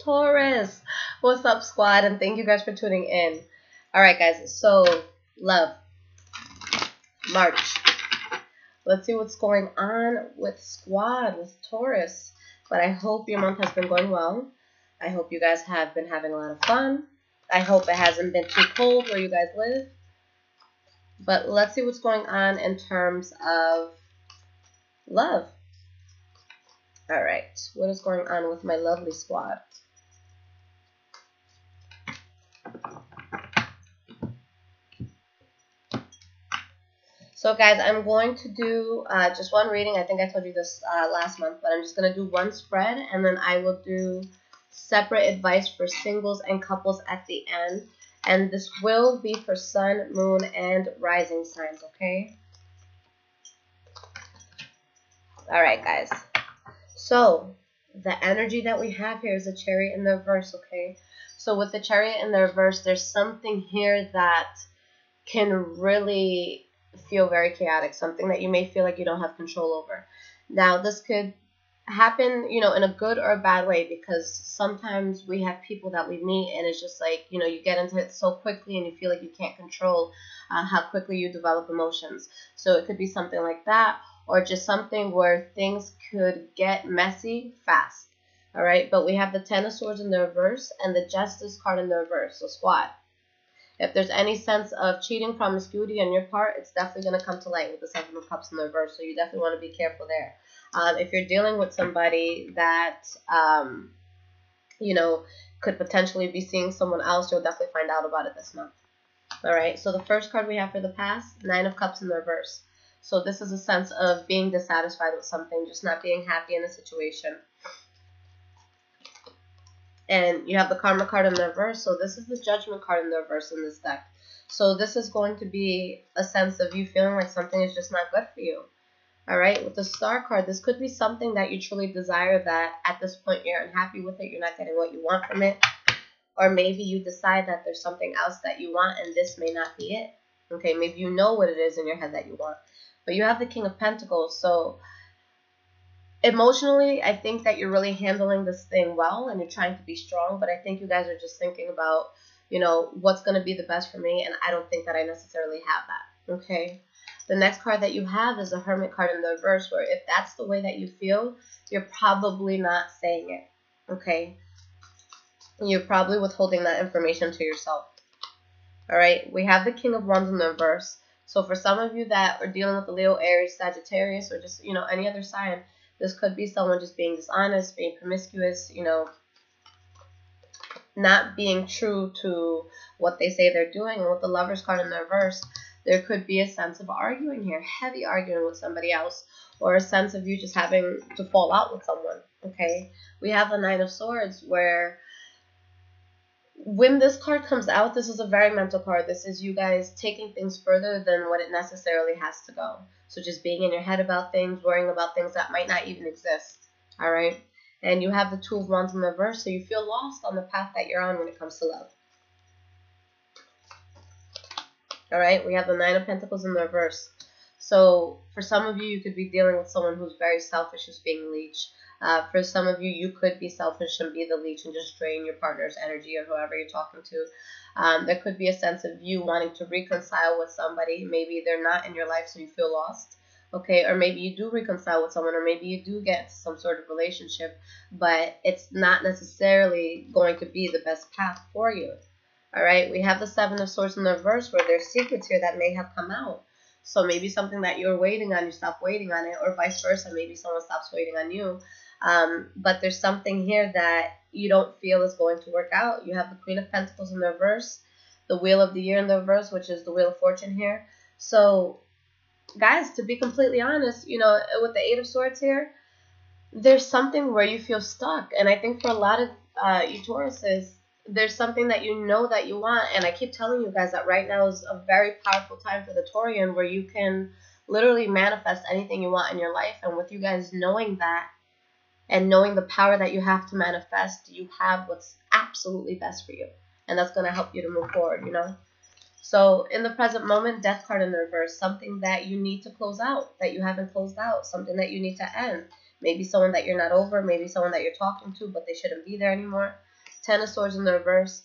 Taurus. What's up, squad? And thank you guys for tuning in. All right, guys. So, love. March. Let's see what's going on with squad, with Taurus. But I hope your month has been going well. I hope you guys have been having a lot of fun. I hope it hasn't been too cold where you guys live. But let's see what's going on in terms of love. All right. What is going on with my lovely squad? So, guys, I'm going to do just one reading. I think I told you this last month, but I'm just going to do one spread, and then I will do separate advice for singles and couples at the end. And this will be for Sun, Moon, and Rising signs, okay? All right, guys. So, the energy that we have here is a Chariot in the reverse, okay? So, with the Chariot in the reverse, there's something here that can really feel very chaotic, something that you may feel like you don't have control over. Now, this could happen, you know, in a good or a bad way, because sometimes we have people that we meet and it's just like, you know, you get into it so quickly and you feel like you can't control how quickly you develop emotions. So it could be something like that, or just something where things could get messy fast. All right, but we have the Ten of Swords in the reverse and the Justice card in the reverse. So squad, if there's any sense of cheating, promiscuity on your part, it's definitely going to come to light with the Seven of Cups in the reverse. So you definitely want to be careful there. If you're dealing with somebody that, you know, could potentially be seeing someone else, you'll definitely find out about it this month. All right. So the first card we have for the past, Nine of Cups in the reverse. So this is a sense of being dissatisfied with something, just not being happy in a situation. And you have the Karma card in the reverse. So this is the Judgment card in the reverse in this deck. So this is going to be a sense of you feeling like something is just not good for you. All right. With the Star card, this could be something that you truly desire that at this point you're unhappy with it. You're not getting what you want from it. Or maybe you decide that there's something else that you want and this may not be it. Okay. Maybe you know what it is in your head that you want. But you have the King of Pentacles. So emotionally, I think that you're really handling this thing well and you're trying to be strong, but I think you guys are just thinking about, you know, what's going to be the best for me, and I don't think that I necessarily have that, okay? The next card that you have is a Hermit card in the reverse, where if that's the way that you feel, you're probably not saying it, okay? You're probably withholding that information to yourself, all right? We have the King of Wands in the reverse. So for some of you that are dealing with the Leo, Aries, Sagittarius, or just, you know, any other sign, this could be someone just being dishonest, being promiscuous, you know, not being true to what they say they're doing. And with the Lovers card in the reverse, there could be a sense of arguing here, heavy arguing with somebody else, or a sense of you just having to fall out with someone, okay? We have the Nine of Swords, where when this card comes out, this is a very mental card. This is you guys taking things further than what it necessarily has to go. So just being in your head about things, worrying about things that might not even exist, all right? And you have the Two of Wands in the reverse, so you feel lost on the path that you're on when it comes to love. All right, we have the Nine of Pentacles in the reverse. So for some of you, you could be dealing with someone who's very selfish, who's being leech. For some of you, you could be selfish and be the leech and just drain your partner's energy or whoever you're talking to. There could be a sense of you wanting to reconcile with somebody. Maybe they're not in your life, so you feel lost. Okay, or maybe you do reconcile with someone, or maybe you do get some sort of relationship, but it's not necessarily going to be the best path for you. All right, we have the Seven of Swords in the reverse, where there's secrets here that may have come out. So maybe something that you're waiting on, you stop waiting on it, or vice versa. Maybe someone stops waiting on you. But there's something here that you don't feel is going to work out. You have the Queen of Pentacles in the reverse, the Wheel of the Year in the reverse, which is the Wheel of Fortune here. So, guys, to be completely honest, you know, with the Eight of Swords here, there's something where you feel stuck. And I think for a lot of you Tauruses, there's something that you know that you want. And I keep telling you guys that right now is a very powerful time for the Taurian, where you can literally manifest anything you want in your life. And with you guys knowing that, and knowing the power that you have to manifest, you have what's absolutely best for you. And that's going to help you to move forward, you know. So in the present moment, Death card in the reverse, something that you need to close out, that you haven't closed out, something that you need to end. Maybe someone that you're not over, maybe someone that you're talking to, but they shouldn't be there anymore. Ten of Swords in the reverse.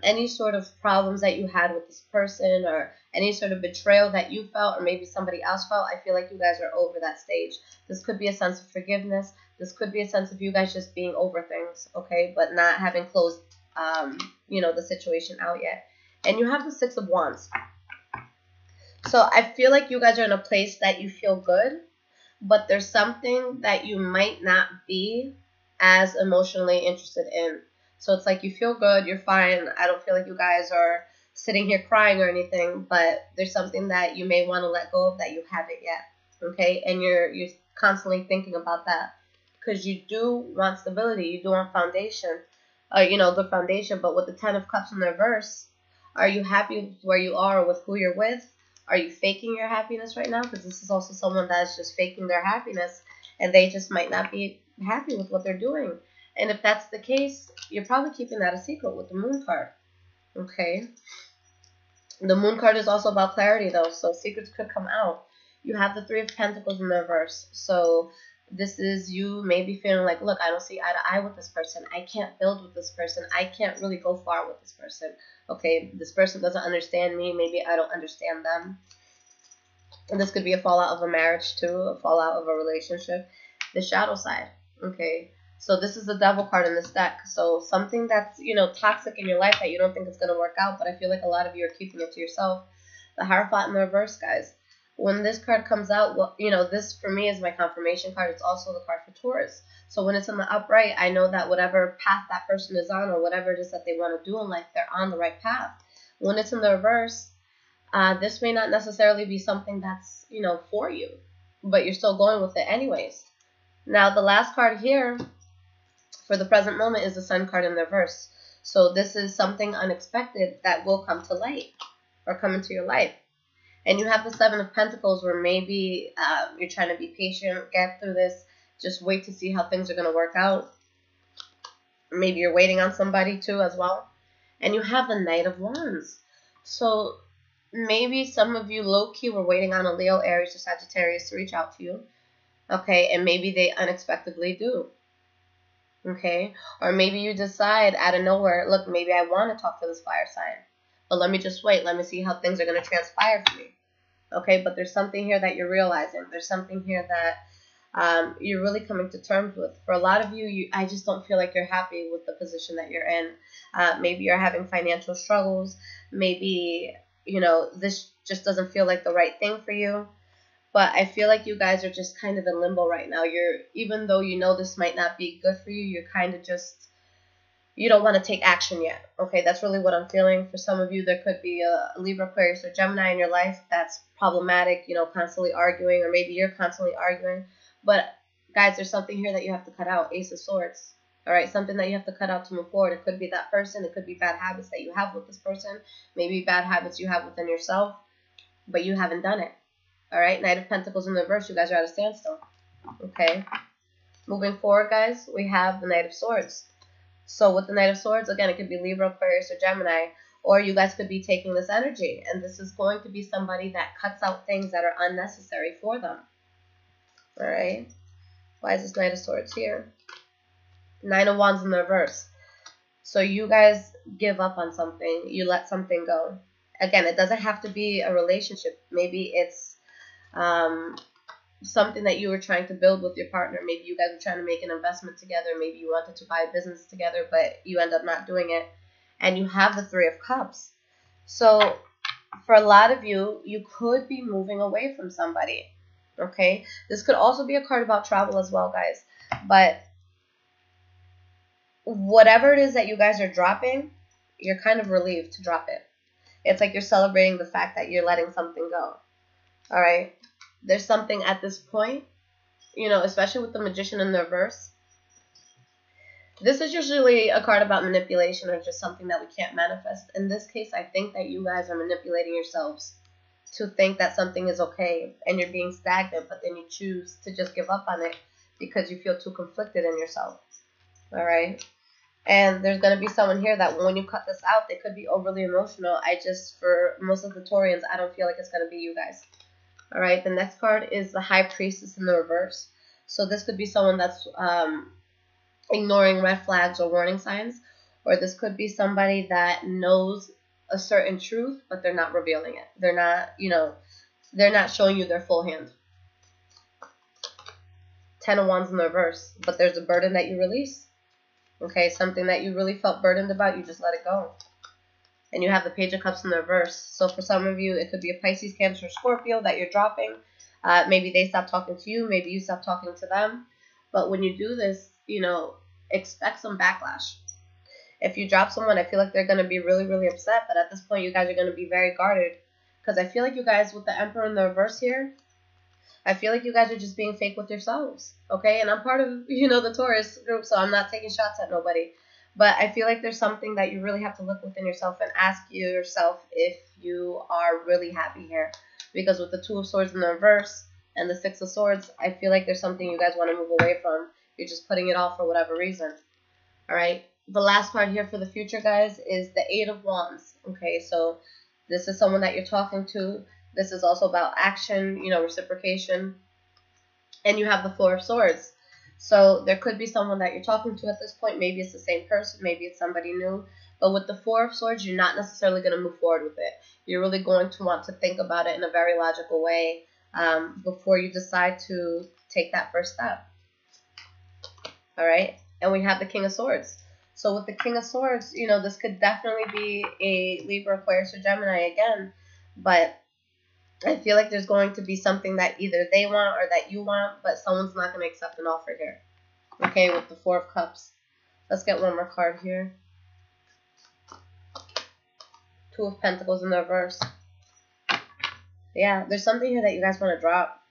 Any sort of problems that you had with this person, or any sort of betrayal that you felt, or maybe somebody else felt, I feel like you guys are over that stage. This could be a sense of forgiveness. This could be a sense of you guys just being over things, okay, but not having closed, the situation out yet. And you have the Six of Wands. So I feel like you guys are in a place that you feel good, but there's something that you might not be as emotionally interested in. So it's like you feel good, you're fine. I don't feel like you guys are sitting here crying or anything, but there's something that you may want to let go of that you haven't yet, okay? And you're constantly thinking about that because you do want stability, you do want foundation, good foundation. But with the Ten of Cups in the reverse, are you happy with where you are or with who you're with? Are you faking your happiness right now? Because this is also someone that's just faking their happiness, and they just might not be happy with what they're doing. And if that's the case, you're probably keeping that a secret with the Moon card. Okay. The Moon card is also about clarity, though, so secrets could come out. You have the Three of Pentacles in the reverse. So this is you maybe feeling like, look, I don't see eye to eye with this person. I can't build with this person. I can't really go far with this person. Okay, this person doesn't understand me. Maybe I don't understand them. And this could be a fallout of a marriage, too, a fallout of a relationship. The shadow side. Okay. So this is the Devil card in this deck. So something that's, toxic in your life that you don't think is going to work out, but I feel like a lot of you are keeping it to yourself. The Hierophant in the reverse, guys. When this card comes out, well, this for me is my confirmation card. It's also the card for Taurus. So when it's in the upright, I know that whatever path that person is on or whatever it is that they want to do in life, they're on the right path. When it's in the reverse, this may not necessarily be something that's, for you, but you're still going with it anyways. Now, the last card here for the present moment is the Sun card in the reverse. So this is something unexpected that will come to light or come into your life. And you have the Seven of Pentacles where maybe you're trying to be patient, get through this, just wait to see how things are going to work out. Or maybe you're waiting on somebody too as well. And you have the Knight of Wands. So maybe some of you low-key were waiting on a Leo, Aries, or Sagittarius to reach out to you. Okay, and maybe they unexpectedly do. Okay, or maybe you decide out of nowhere, look, maybe I want to talk to this fire sign, but let me just wait. Let me see how things are going to transpire for me. Okay, but there's something here that you're realizing. There's something here that you're really coming to terms with. For a lot of you, I just don't feel like you're happy with the position that you're in. Maybe you're having financial struggles. Maybe, this just doesn't feel like the right thing for you. But I feel like you guys are just kind of in limbo right now. Even though this might not be good for you, you're kind of just, you don't want to take action yet. Okay, that's really what I'm feeling. For some of you, there could be a Libra, Aquarius, or Gemini in your life that's problematic, constantly arguing, or maybe you're constantly arguing. But guys, there's something here that you have to cut out. Ace of Swords. All right, something that you have to cut out to move forward. It could be that person. It could be bad habits that you have with this person. Maybe bad habits you have within yourself, but you haven't done it. All right, Knight of Pentacles in the reverse. You guys are at a standstill. Okay. Moving forward, guys, we have the Knight of Swords. So with the Knight of Swords, again, it could be Libra, Aquarius, or Gemini, or you guys could be taking this energy, and this is going to be somebody that cuts out things that are unnecessary for them. All right. Why is this Knight of Swords here? Nine of Wands in the reverse. So you guys give up on something. You let something go. Again, it doesn't have to be a relationship. Maybe it's something that you were trying to build with your partner. Maybe you guys were trying to make an investment together. Maybe you wanted to buy a business together, but you end up not doing it. And you have the Three of Cups. So for a lot of you, you could be moving away from somebody. Okay? This could also be a card about travel as well, guys. But whatever it is that you guys are dropping, you're kind of relieved to drop it. It's like you're celebrating the fact that you're letting something go. All right? There's something at this point, especially with the Magician in the reverse. This is usually a card about manipulation or just something that we can't manifest. In this case, I think that you guys are manipulating yourselves to think that something is okay and you're being stagnant, but then you choose to just give up on it because you feel too conflicted in yourself. All right? And there's going to be someone here that when you cut this out, they could be overly emotional. For most of the Taurians, I don't feel like it's going to be you guys. All right, the next card is the High Priestess in the reverse. So this could be someone that's ignoring red flags or warning signs, or this could be somebody that knows a certain truth, but they're not revealing it. They're not, they're not showing you their full hand. 10 of Wands in the reverse, but there's a burden that you release. Okay, something that you really felt burdened about, you just let it go. And you have the Page of Cups in the reverse. So for some of you, it could be a Pisces, Cancer, Scorpio that you're dropping. Maybe they stop talking to you. Maybe you stop talking to them. But when you do this, expect some backlash. If you drop someone, I feel like they're going to be really, really upset. But at this point, you guys are going to be very guarded. Because I feel like you guys, with the Emperor in the reverse here, I feel like you guys are just being fake with yourselves. Okay? And I'm part of, the Taurus group, so I'm not taking shots at nobody. But I feel like there's something that you really have to look within yourself and ask yourself if you are really happy here. Because with the Two of Swords in the reverse and the Six of Swords, I feel like there's something you guys want to move away from. You're just putting it off for whatever reason. All right? The last card here for the future, guys, is the Eight of Wands. Okay, so this is someone that you're talking to. This is also about action, reciprocation. And you have the Four of Swords. So there could be someone that you're talking to at this point. Maybe it's the same person. Maybe it's somebody new. But with the Four of Swords, you're not necessarily going to move forward with it. You're really going to want to think about it in a very logical way before you decide to take that first step. All right? And we have the King of Swords. So with the King of Swords, this could definitely be a Libra, Aquarius, or Gemini again. But I feel like there's going to be something that either they want or that you want, but someone's not going to accept an offer here. Okay, with the Four of Cups. Let's get one more card here. Two of Pentacles in the reverse. Yeah, there's something here that you guys want to drop.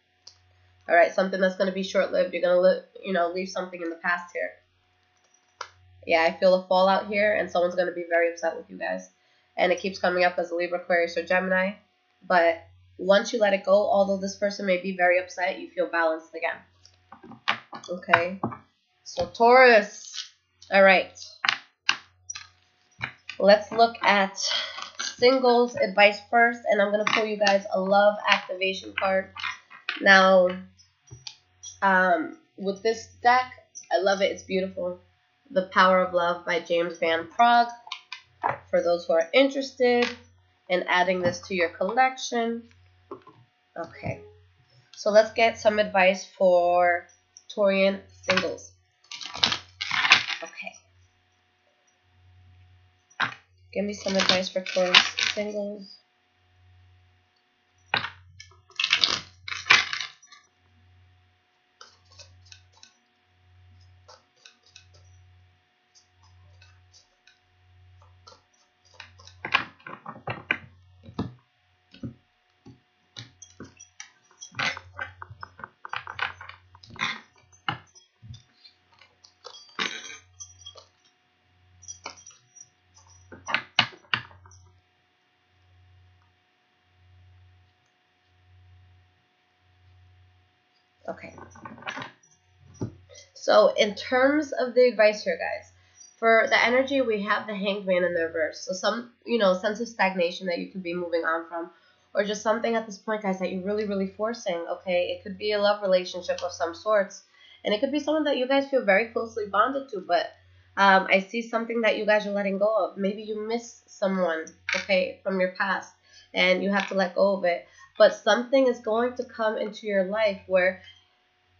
All right, something that's going to be short-lived. You're going to, leave something in the past here. Yeah, I feel a fallout here, and someone's going to be very upset with you guys. And it keeps coming up as a Libra, Aquarius, or Gemini. But once you let it go, although this person may be very upset, you feel balanced again. Okay. So Taurus. All right. Let's look at singles advice first. And I'm going to pull you guys a love activation card. Now, with this deck, I love it. It's beautiful. The Power of Love by James Van Praagh. For those who are interested in adding this to your collection. Okay, so let's get some advice for Taurian singles. Okay. Give me some advice for Taurus singles. Okay. So in terms of the advice here, guys, for the energy, we have the Hanged Man in the reverse. So some, sense of stagnation that you could be moving on from, or just something at this point, guys, that you're really, really forcing. Okay, it could be a love relationship of some sorts, and it could be someone that you guys feel very closely bonded to. But I see something that you guys are letting go of. Maybe you miss someone, okay, from your past, and you have to let go of it. But something is going to come into your life where,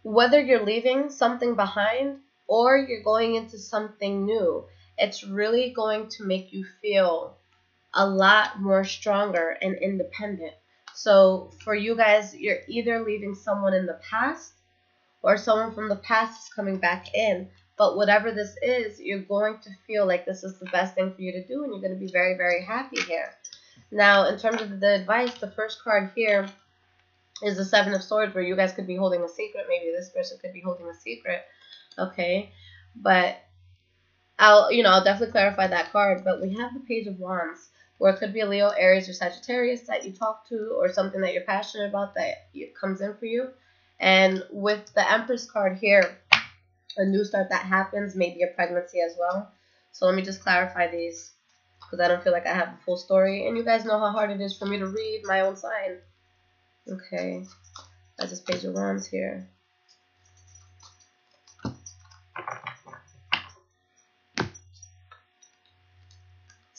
whether you're leaving something behind or you're going into something new, it's really going to make you feel a lot more stronger and independent. So for you guys, you're either leaving someone in the past or someone from the past is coming back in. But whatever this is, you're going to feel like this is the best thing for you to do, and you're going to be very, very happy here. Now, in terms of the advice, the first card here is the Seven of Swords, where you guys could be holding a secret. Maybe this person could be holding a secret. Okay, but I'll definitely clarify that card. But we have the Page of Wands, where it could be a Leo, Aries, or Sagittarius that you talk to, or something that you're passionate about that comes in for you. And with the Empress card here, a new start that happens, maybe a pregnancy as well. So let me just clarify these, because I don't feel like I have the full story. And you guys know how hard it is for me to read my own sign. Okay, that's just Page of Wands here.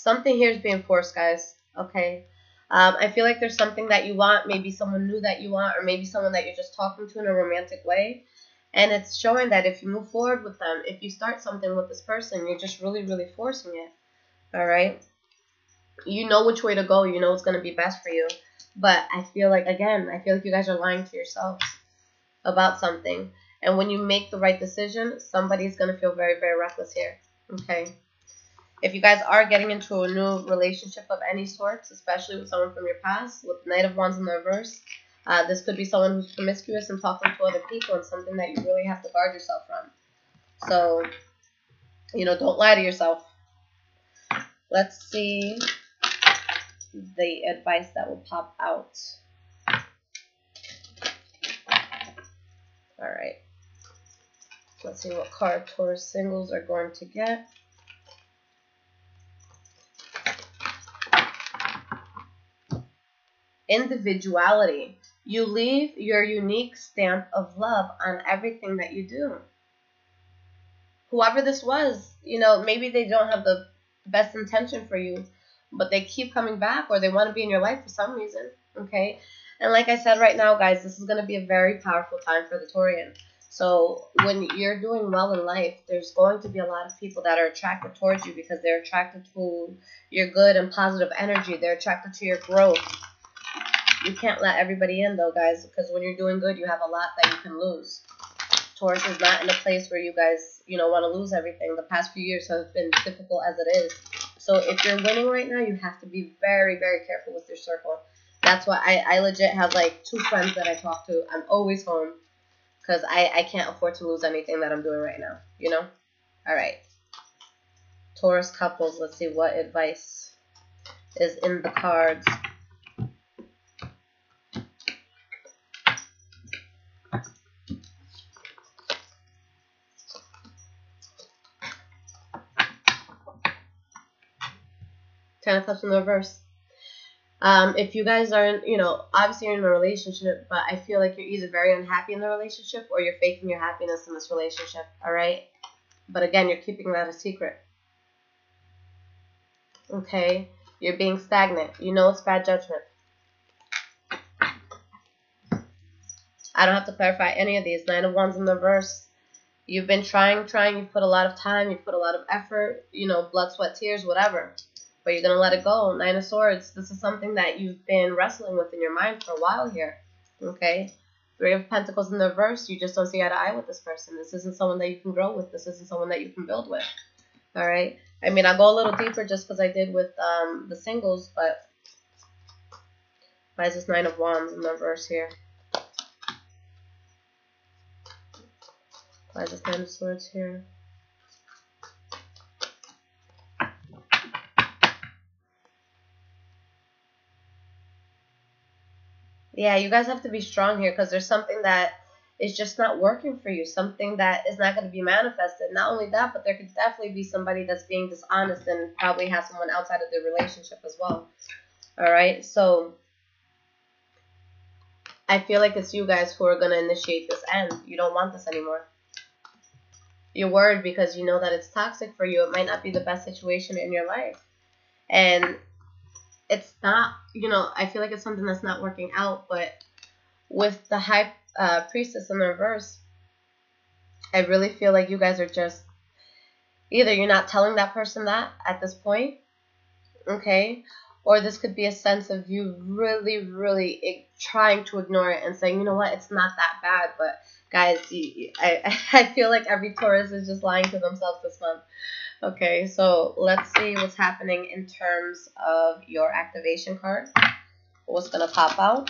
something here is being forced, guys. Okay. I feel like there's something that you want, maybe someone new that you want, or maybe someone that you're just talking to in a romantic way. And it's showing that if you move forward with them, if you start something with this person, you're just really, really forcing it. All right. You know which way to go. You know what's going to be best for you. But I feel like, again, I feel like you guys are lying to yourselves about something. And when you make the right decision, somebody's going to feel very, very reckless here. Okay. If you guys are getting into a new relationship of any sorts, especially with someone from your past, with Knight of Wands in the reverse, this could be someone who's promiscuous and talking to other people, and something that you really have to guard yourself from. So, you know, don't lie to yourself. Let's see the advice that will pop out. All right. Let's see what card Taurus singles are going to get. Individuality. You leave your unique stamp of love on everything that you do. Whoever this was, you know, maybe they don't have the best intention for you, but they keep coming back, or they want to be in your life for some reason. Okay. And like I said, right now, guys, this is going to be a very powerful time for the Taurian. So when you're doing well in life, there's going to be a lot of people that are attracted towards you because they're attracted to your good and positive energy. They're attracted to your growth. You can't let everybody in, though, guys, because when you're doing good, you have a lot that you can lose. Taurus is not in a place where you guys, you know, want to lose everything. The past few years have been difficult as it is. So if you're winning right now, you have to be very, very careful with your circle. That's why I legit have, like, 2 friends that I talk to. I'm always home because I can't afford to lose anything that I'm doing right now, you know? All right. Taurus couples, let's see what advice is in the cards. Ten of Cups in the reverse. If you guys aren't, you know, obviously you're in a relationship, but I feel like you're either very unhappy in the relationship or you're faking your happiness in this relationship, all right? But again, you're keeping that a secret. Okay? You're being stagnant. You know it's bad judgment. I don't have to clarify any of these. 9 of Wands in the reverse. You've been trying. You've put a lot of time. You've put a lot of effort, you know, blood, sweat, tears, whatever. But you're going to let it go. 9 of Swords. This is something that you've been wrestling with in your mind for a while here. Okay? 3 of Pentacles in the reverse. You just don't see eye to eye with this person. This isn't someone that you can grow with. This isn't someone that you can build with. All right? I mean, I'll go a little deeper just because I did with the singles, but why is this 9 of Wands in the reverse here? Why is this 9 of Swords here? Yeah, you guys have to be strong here because there's something that is just not working for you. Something that is not going to be manifested. Not only that, but there could definitely be somebody that's being dishonest and probably has someone outside of the relationship as well. All right, so I feel like it's you guys who are going to initiate this end. You don't want this anymore. You're worried because you know that it's toxic for you. It might not be the best situation in your life. And it's not, you know, I feel like it's something that's not working out. But with the High Priestess in the reverse, I really feel like you guys are just, either you're not telling that person that at this point, okay, or this could be a sense of you really, really trying to ignore it and saying, you know what, it's not that bad. But guys, I feel like every Taurus is just lying to themselves this month. Okay, so let's see what's happening in terms of your activation card. What's going to pop out?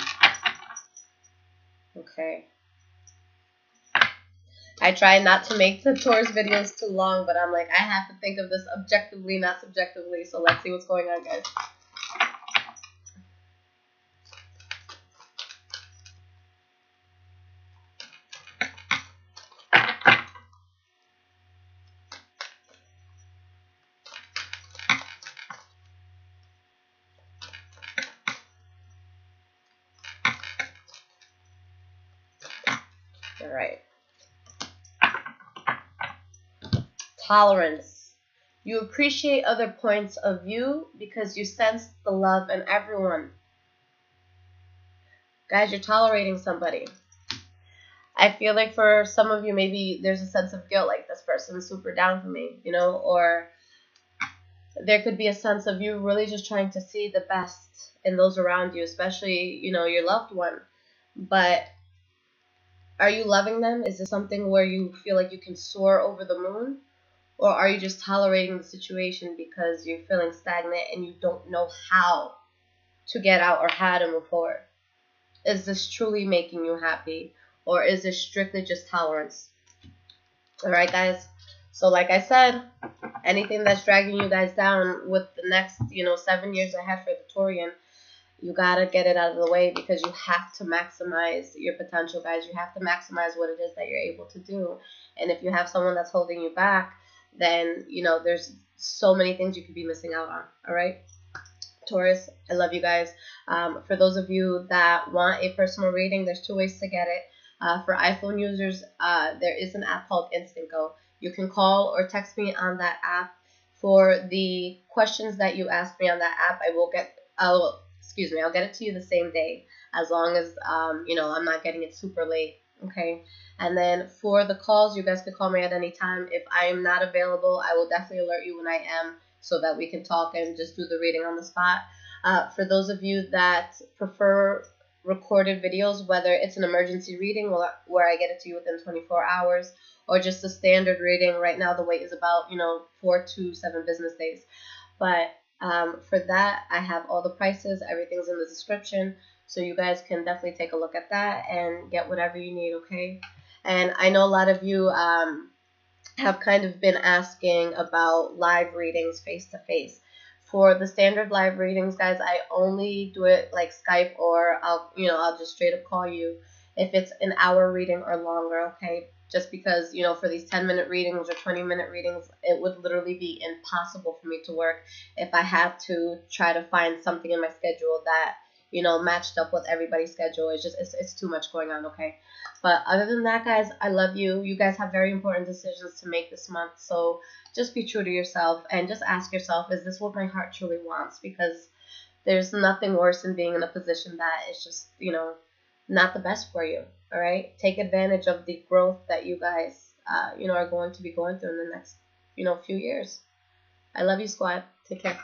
Okay. I try not to make the Taurus videos too long, but I'm like, I have to think of this objectively, not subjectively. So let's see what's going on, guys. All right. Tolerance. You appreciate other points of view because you sense the love in everyone. Guys, you're tolerating somebody. I feel like for some of you, maybe there's a sense of guilt, like this person is super down for me, you know, or there could be a sense of you really just trying to see the best in those around you, especially, you know, your loved one. But are you loving them? Is this something where you feel like you can soar over the moon? Or are you just tolerating the situation because you're feeling stagnant and you don't know how to get out or how to move forward? Is this truly making you happy? Or is this strictly just tolerance? Alright, guys. So like I said, anything that's dragging you guys down with the next, 7 years ahead for the Taurian, you gotta get it out of the way because you have to maximize your potential, guys. You have to maximize what it is that you're able to do. And if you have someone that's holding you back, then, there's so many things you could be missing out on. Alright? Taurus, I love you guys. For those of you that want a personal reading, there's 2 ways to get it. For iPhone users, there is an app called InstantGo. You can call or text me on that app. For the questions that you ask me on that app, I'll get it to you the same day, as long as I'm not getting it super late. Okay. And then for the calls, you guys can call me at any time. If I am not available, I will definitely alert you when I am, so that we can talk and just do the reading on the spot. For those of you that prefer recorded videos, whether it's an emergency reading where I get it to you within 24 hours, or just a standard reading, right now the wait is about 4 to 7 business days. But for that, I have all the prices. Everything's in the description, so you guys can definitely take a look at that and get whatever you need. Okay. And I know a lot of you have kind of been asking about live readings face to face. For the standard live readings, guys, I only do it like Skype, or I'll just straight up call you if it's an hour reading or longer. Okay. Just because, for these 10-minute readings or 20-minute readings, it would literally be impossible for me to work if I had to try to find something in my schedule that, matched up with everybody's schedule. It's too much going on, okay? But other than that, guys, I love you. You guys have very important decisions to make this month, so just be true to yourself and just ask yourself, is this what my heart truly wants? Because there's nothing worse than being in a position that is just, not the best for you. All right, take advantage of the growth that you guys, are going to be going through in the next, few years. I love you, squad. Take care.